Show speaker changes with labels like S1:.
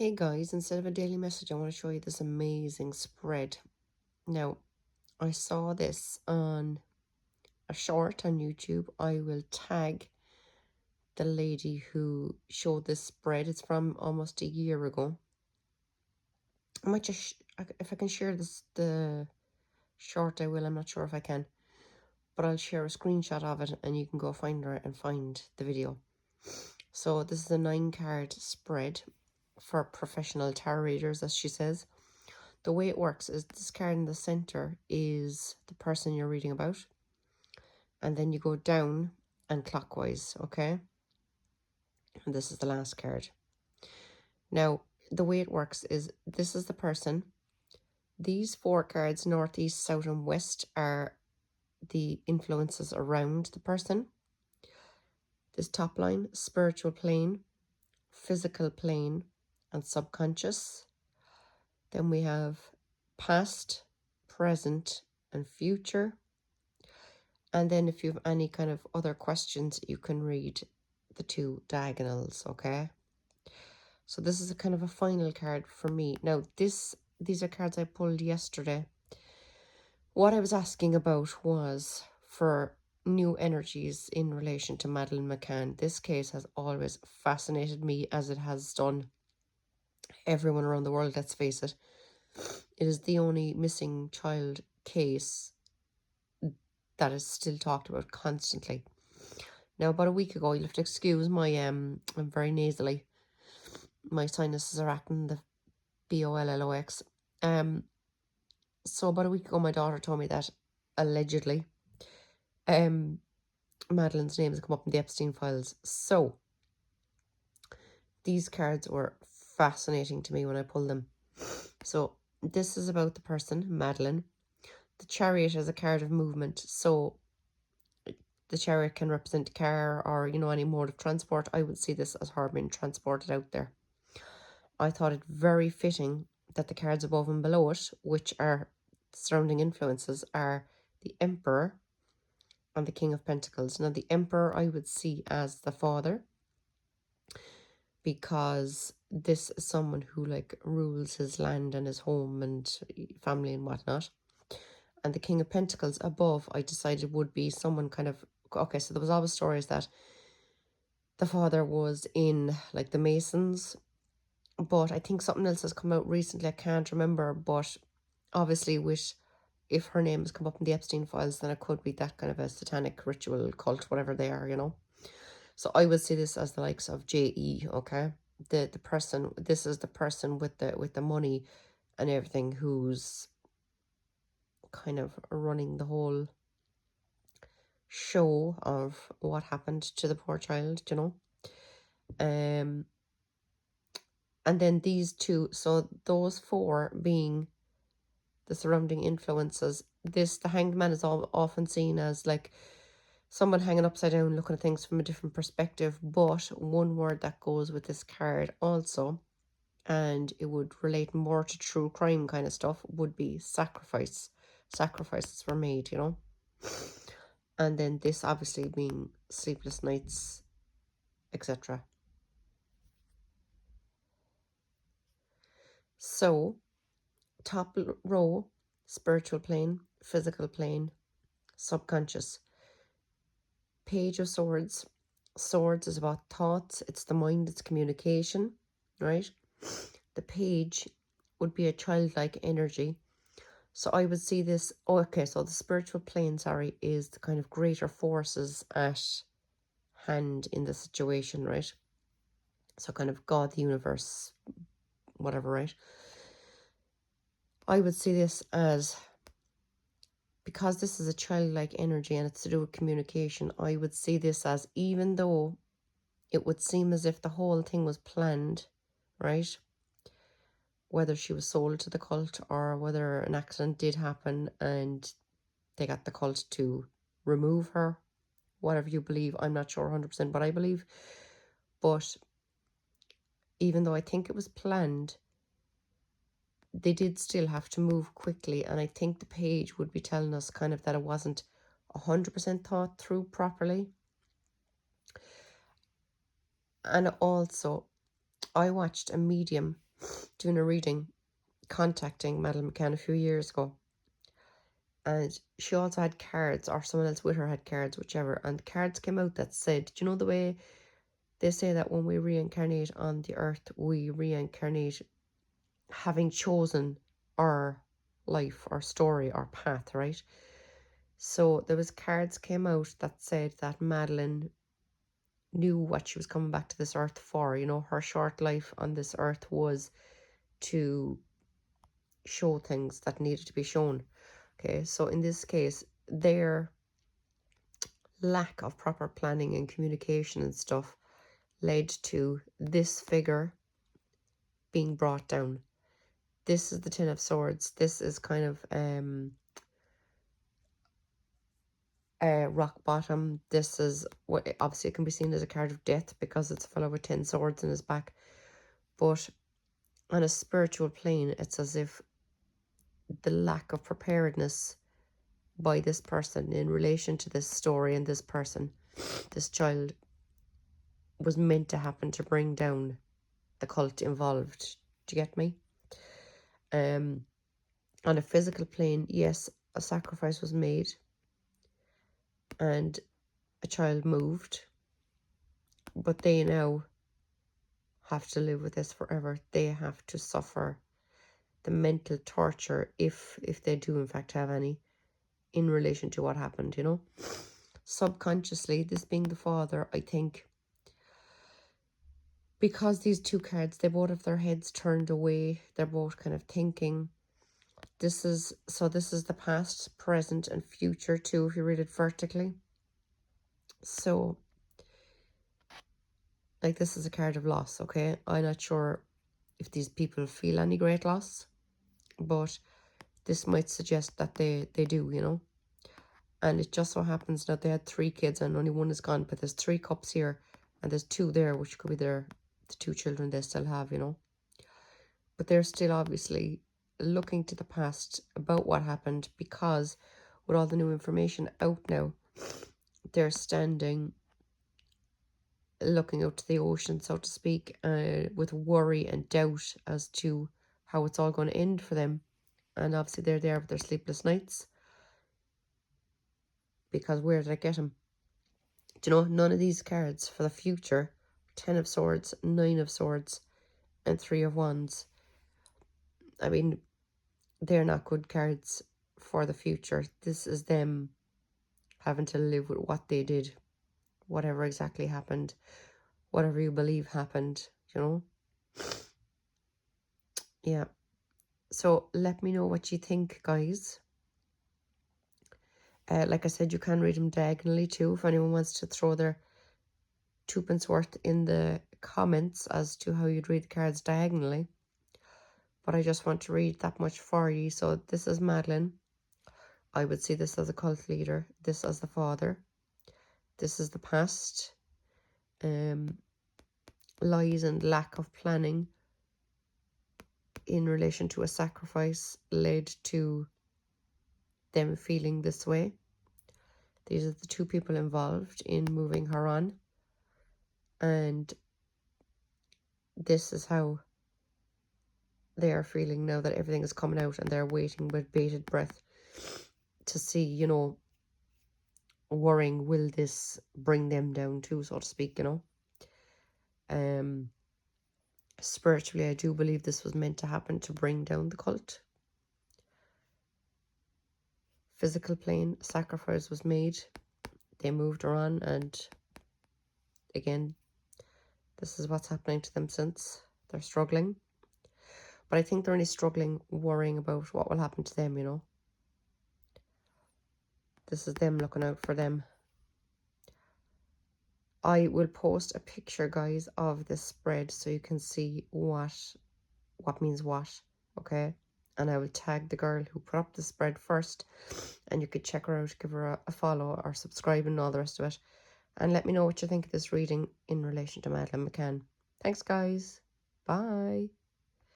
S1: Hey guys, instead of a daily message, I want to show you this amazing spread. Now, I saw this on a short on YouTube. I will tag the lady who showed this spread. It's from almost a year ago. I might just, if I can share the short, I will. I'm not sure if I can, but I'll share a screenshot of it and you can go find her and find the video. So this is a 9-card spread for professional tarot readers, as she says. The way it works is this card in the center is the person you're reading about. And then you go down and clockwise, okay? And this is the last card. Now, the way it works is this is the person. These 4 cards, north, east, south, and west, are the influences around the person. This top line, spiritual plane, physical plane, and subconscious. Then we have past, present, and future. And then if you have any kind of other questions, you can read the 2 diagonals, okay? So this is a kind of a final card for me. Now, these are cards I pulled yesterday. What I was asking about was for new energies in relation to Madeline McCann. This case has always fascinated me, as it has done everyone around the world, let's face it. It is the only missing child case that is still talked about constantly. Now, about a week ago, you'll have to excuse my, I'm very nasally. My sinuses are acting the BOLLOX. So about a week ago, my daughter told me that allegedly, Madeline's name has come up in the Epstein files. So these cards were fascinating to me when I pulled them. So this is about the person, Madeline. The Chariot is a card of movement. So the chariot can represent a car or, any mode of transport. I would see this as her being transported out there. I thought it very fitting that the cards above and below it, which are surrounding influences, are the Emperor and the King of Pentacles. Now, the Emperor I would see as the father, because this is someone who rules his land and his home and family and whatnot. And the King of Pentacles above, I decided would be someone kind of, okay, so there was always stories that the father was in the Masons, but I think something else has come out recently, I can't remember, but obviously if her name has come up in the Epstein files, then it could be that kind of a satanic ritual cult, whatever they are, So I would see this as the likes of J.E., okay? The person, this is the person with the money and everything, who's kind of running the whole show of what happened to the poor child, and then these 2, so those 4 being the surrounding influences. The Hanged Man is often seen as someone hanging upside down looking at things from a different perspective, but one word that goes with this card also, and it would relate more to true crime kind of stuff, would be sacrifice. Sacrifices were made, and then this obviously being sleepless nights, etc. So top row, spiritual plane, physical plane, subconscious. Page of Swords. Swords is about thoughts. It's the mind. It's communication, right? The page would be a childlike energy. So I would see this. Oh, okay, so the spiritual plane, is the kind of greater forces at hand in the situation, right? So kind of God, the universe, whatever, right? I would see this as, because this is a childlike energy and it's to do with communication, I would see this as, even though it would seem as if the whole thing was planned, right? Whether she was sold to the cult or whether an accident did happen and they got the cult to remove her, whatever you believe, I'm not sure 100% what I believe. But even though I think it was planned, they did still have to move quickly. And I think the page would be telling us kind of that it wasn't 100% thought through properly. And also, I watched a medium doing a reading, contacting Madeline McCann a few years ago. And she also had cards, or someone else with her had cards, whichever. And cards came out that said, do you know the way they say that when we reincarnate on the earth, we reincarnate having chosen our life, our story, our path, right? So there was cards came out that said that Madeline knew what she was coming back to this earth for. You know, her short life on this earth was to show things that needed to be shown. Okay, so in this case, their lack of proper planning and communication and stuff led to this figure being brought down. This is the Ten of Swords. This is kind of rock bottom. This is what obviously it can be seen as a card of death because it's a fellow with 10 swords in his back. But on a spiritual plane, it's as if the lack of preparedness by this person in relation to this story and this person, this child, was meant to happen to bring down the cult involved. Do you get me? On a physical plane, yes, a sacrifice was made and a child moved, but they now have to live with this forever. They have to suffer the mental torture, if they do in fact have any, in relation to what happened, you know. Subconsciously, this being the father, I think, because these two cards, they both have their heads turned away, they're both kind of thinking, this is the past, present and future too, if you read it vertically. So like, this is a card of loss, okay? I'm not sure if these people feel any great loss, but this might suggest that they do, you know. And it just so happens that they had 3 kids and only one is gone, but there's 3 cups here and there's 2 there, which could be the 2 children they still have, you know. But they're still obviously looking to the past about what happened, because with all the new information out now, they're standing looking out to the ocean, so to speak, with worry and doubt as to how it's all going to end for them. And obviously they're there with their sleepless nights, because where did I get them? Do you know, none of these cards for the future, 10 of Swords, 9 of Swords, and 3 of Wands, I mean, they're not good cards for the future. This is them having to live with what they did, whatever exactly happened, whatever you believe happened, you know. Yeah. So let me know what you think, guys. Like I said, you can read them diagonally too, if anyone wants to throw their 2 pence worth in the comments as to how you'd read the cards diagonally. But I just want to read that much for you. So this is Madeline. I would see this as a cult leader, this as the father. This is the past. Lies and lack of planning in relation to a sacrifice led to them feeling this way. These are the 2 people involved in moving her on. And this is how they are feeling now that everything is coming out, and they're waiting with bated breath to see, you know, worrying, will this bring them down too, so to speak, you know. Spiritually, I do believe this was meant to happen to bring down the cult. Physical plane, sacrifice was made. They moved her on, and again, this is what's happening to them since. They're struggling. But I think they're only struggling worrying about what will happen to them, you know. This is them looking out for them. I will post a picture, guys, of this spread so you can see what means what, okay? And I will tag the girl who put up the spread first, and you could check her out, give her a follow or subscribe and all the rest of it. And let me know what you think of this reading in relation to Madeline McCann. Thanks, guys. Bye.